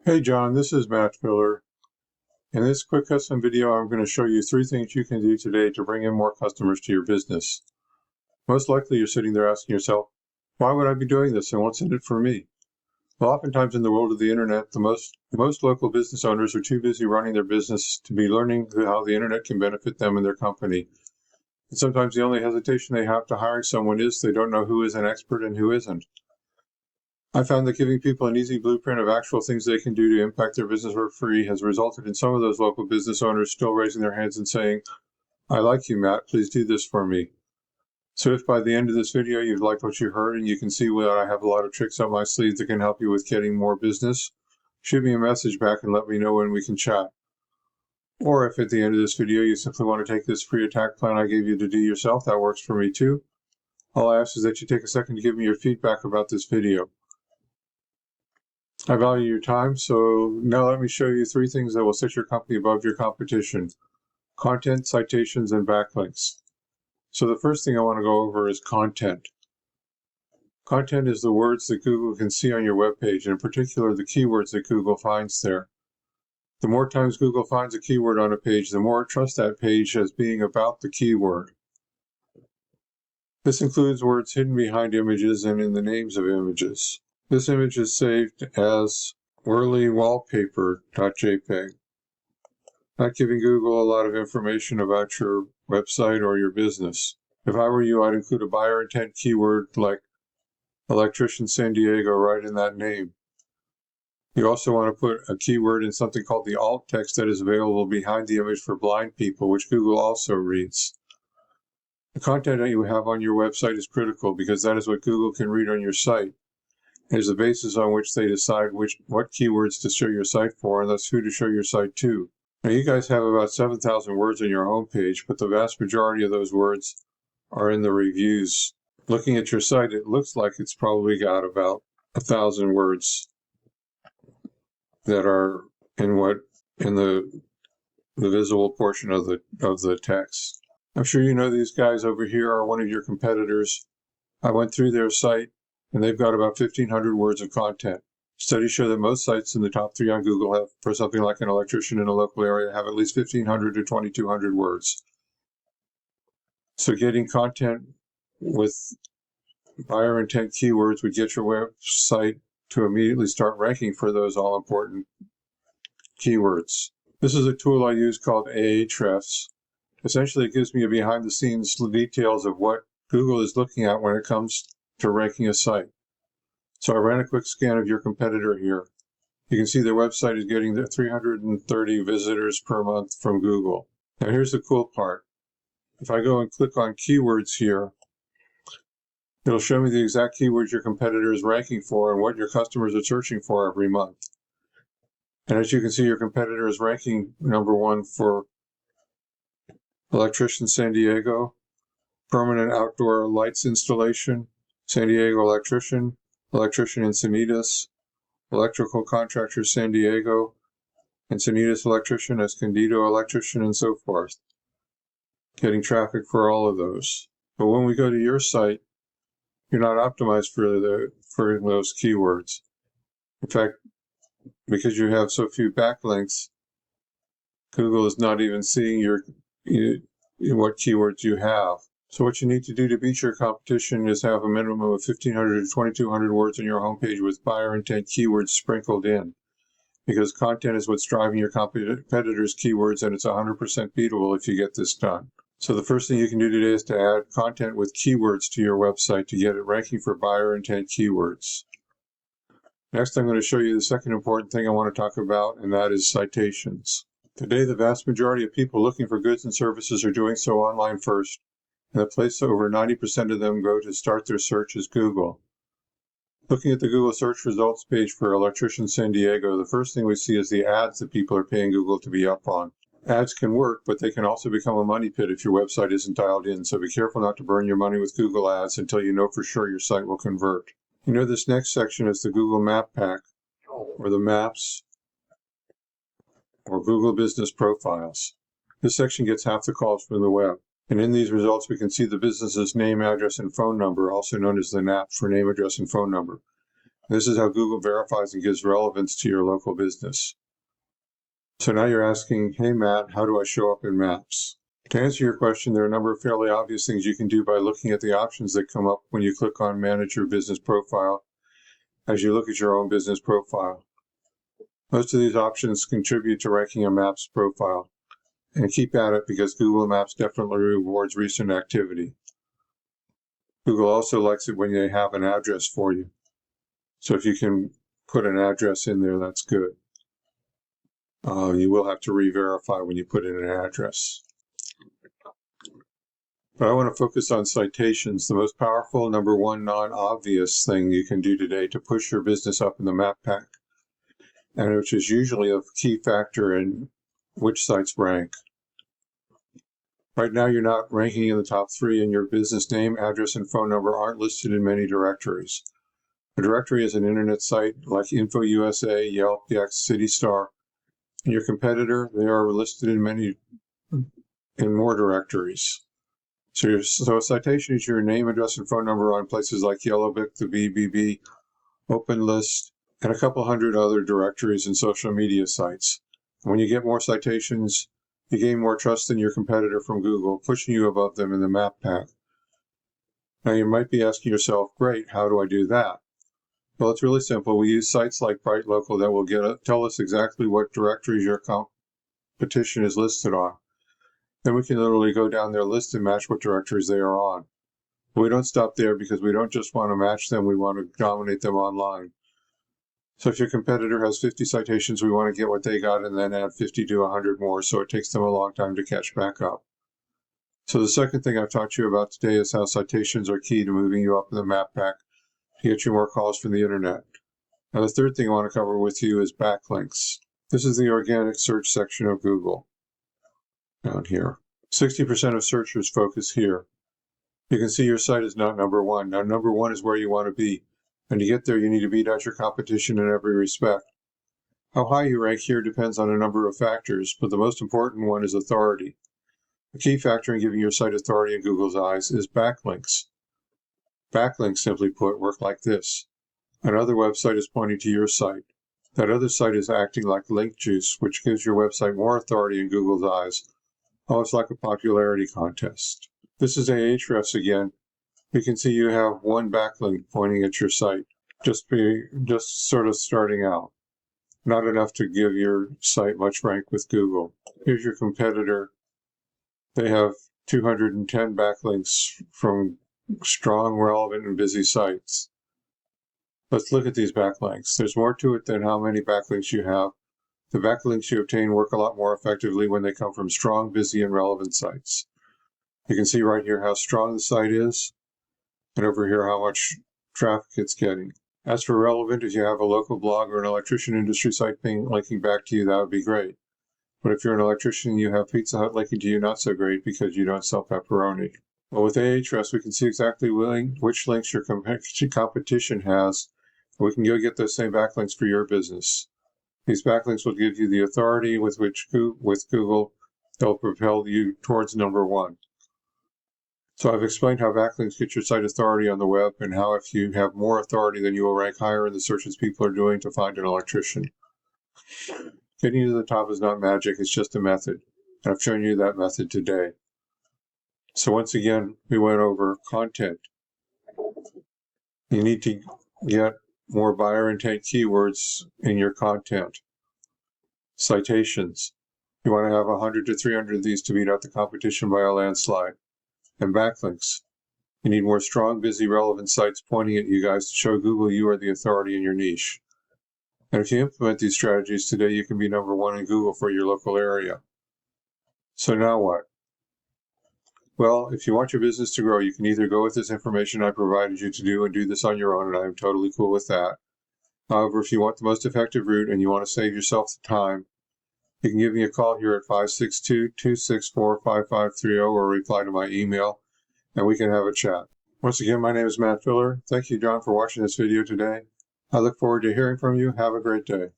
Hey John, this is Matt Filler. In this quick custom video, I'm going to show you 3 things you can do today to bring in more customers to your business. Most likely you're sitting there asking yourself, why would I be doing this and what's in it for me? Well, oftentimes in the world of the internet, most local business owners are too busy running their business to be learning how the internet can benefit them and their company. And sometimes the only hesitation they have to hiring someone is they don't know who is an expert and who isn't. I found that giving people an easy blueprint of actual things they can do to impact their business for free has resulted in some of those local business owners still raising their hands and saying, I like you, Matt, please do this for me. So if by the end of this video you've liked what you heard and you can see that I have a lot of tricks up my sleeve that can help you with getting more business, shoot me a message back and let me know when we can chat. Or if at the end of this video you simply want to take this free attack plan I gave you to do yourself, that works for me too. All I ask is that you take a second to give me your feedback about this video. I value your time, so now let me show you 3 things that will set your company above your competition: content, citations, and backlinks. So the first thing I want to go over is content. Content is the words that Google can see on your web page, and in particular the keywords that Google finds there. The more times Google finds a keyword on a page, the more it trusts that page as being about the keyword. This includes words hidden behind images and in the names of images. This image is saved as Wehrly wallpaper.jpg. Not giving Google a lot of information about your website or your business. If I were you, I'd include a buyer intent keyword like Electrician San Diego right in that name. You also want to put a keyword in something called the alt text that is available behind the image for blind people, which Google also reads. The content that you have on your website is critical because that is what Google can read on your site. It is the basis on which they decide what keywords to show your site for and thus who to show your site to. Now you guys have about 7,000 words on your homepage, but the vast majority of those words are in the reviews. Looking at your site, it looks like it's probably got about 1,000 words that are in the visible portion of the text. I'm sure you know these guys over here are one of your competitors. I went through their site, and they've got about 1,500 words of content. Studies show that most sites in the top 3 on Google have, for something like an electrician in a local area, have at least 1,500 to 2,200 words. So getting content with buyer intent keywords would get your website to immediately start ranking for those all-important keywords. This is a tool I use called Ahrefs. Essentially, it gives me a behind-the-scenes details of what Google is looking at when it comes to ranking a site. So I ran a quick scan of your competitor here. You can see their website is getting 330 visitors per month from Google. Now here's the cool part. If I go and click on keywords here, it'll show me the exact keywords your competitor is ranking for and what your customers are searching for every month. And as you can see, your competitor is ranking number 1 for Electrician San Diego, permanent outdoor lights installation, San Diego electrician, electrician Encinitas, electrical contractor San Diego, Encinitas electrician, Escondido electrician, and so forth. Getting traffic for all of those. But when we go to your site, you're not optimized for those keywords. In fact, because you have so few backlinks, Google is not even seeing what keywords you have. So what you need to do to beat your competition is have a minimum of 1,500 to 2,200 words on your homepage with buyer intent keywords sprinkled in. Because content is what's driving your competitors' keywords, and it's 100% beatable if you get this done. So the first thing you can do today is to add content with keywords to your website to get it ranking for buyer intent keywords. Next, I'm going to show you the second important thing I want to talk about, and that is citations. Today, the vast majority of people looking for goods and services are doing so online first. And the place over 90% of them go to start their search is Google. Looking at the Google search results page for Electrician San Diego, the first thing we see is the ads that people are paying Google to be up on. Ads can work, but they can also become a money pit if your website isn't dialed in, so be careful not to burn your money with Google ads until you know for sure your site will convert. You know this next section is the Google Map Pack, or the Maps, or Google Business Profiles. This section gets half the calls from the web. And in these results, we can see the business's name, address, and phone number, also known as the NAP for name, address, and phone number. This is how Google verifies and gives relevance to your local business. So now you're asking, hey Matt, how do I show up in Maps? To answer your question, there are a number of fairly obvious things you can do by looking at the options that come up when you click on Manage Your Business Profile as you look at your own business profile. Most of these options contribute to ranking a Maps profile, and keep at it because Google Maps definitely rewards recent activity. Google also likes it when they have an address for you. So if you can put an address in there, that's good. You will have to re-verify when you put in an address. But I want to focus on citations, the most powerful, number one, non-obvious thing you can do today to push your business up in the map pack, and which is usually a key factor in which sites rank. Right now, you're not ranking in the top 3, and your business name, address, and phone number aren't listed in many directories. A directory is an internet site like InfoUSA, Yelp, Yext, CityStar, and your competitor, they are listed in more directories. So a citation is your name, address, and phone number on places like Yellowbook, the BBB, OpenList, and a couple hundred other directories and social media sites. When you get more citations, you gain more trust than your competitor from Google, pushing you above them in the map pack. Now you might be asking yourself, great, how do I do that? Well, it's really simple. We use sites like BrightLocal that will tell us exactly what directories your competition is listed on. Then we can literally go down their list and match what directories they are on. But we don't stop there because we don't just want to match them, we want to dominate them online. So if your competitor has 50 citations, we want to get what they got and then add 50 to 100 more, so it takes them a long time to catch back up. So the second thing I've taught you about today is how citations are key to moving you up in the map pack to get you more calls from the internet. Now the third thing I want to cover with you is backlinks. This is the organic search section of Google. Down here. 60% of searchers focus here. You can see your site is not number 1. Now number 1 is where you want to be. And to get there, you need to beat out your competition in every respect. How high you rank here depends on a number of factors, but the most important one is authority. A key factor in giving your site authority in Google's eyes is backlinks. Backlinks, simply put, work like this. Another website is pointing to your site. That other site is acting like link juice, which gives your website more authority in Google's eyes. Almost like a popularity contest. This is Ahrefs again. You can see you have one backlink pointing at your site, just sort of starting out. Not enough to give your site much rank with Google. Here's your competitor. They have 210 backlinks from strong, relevant, and busy sites. Let's look at these backlinks. There's more to it than how many backlinks you have. The backlinks you obtain work a lot more effectively when they come from strong, busy, and relevant sites. You can see right here how strong the site is, and over here how much traffic it's getting. As for relevant, if you have a local blog or an electrician industry site linking back to you, that would be great. But if you're an electrician and you have Pizza Hut linking to you, not so great because you don't sell pepperoni. Well, with Ahrefs, we can see exactly which links your competition has, and we can go get those same backlinks for your business. These backlinks will give you the authority with Google, they'll propel you towards number 1. So I've explained how backlinks get your site authority on the web and how if you have more authority, then you will rank higher in the searches people are doing to find an electrician. Getting to the top is not magic, it's just a method. And I've shown you that method today. So once again, we went over content. You need to get more buyer intent keywords in your content. Citations. You want to have 100 to 300 of these to beat out the competition by a landslide. And backlinks. You need more strong, busy, relevant sites pointing at you guys to show Google you are the authority in your niche. And if you implement these strategies today, you can be number 1 in Google for your local area. So now what? Well, if you want your business to grow, you can either go with this information I provided you to do and do this on your own, and I am totally cool with that. However, if you want the most effective route and you want to save yourself the time, you can give me a call here at 562-264-5530 or reply to my email, and we can have a chat. Once again, my name is Matt Filler. Thank you, John, for watching this video today. I look forward to hearing from you. Have a great day.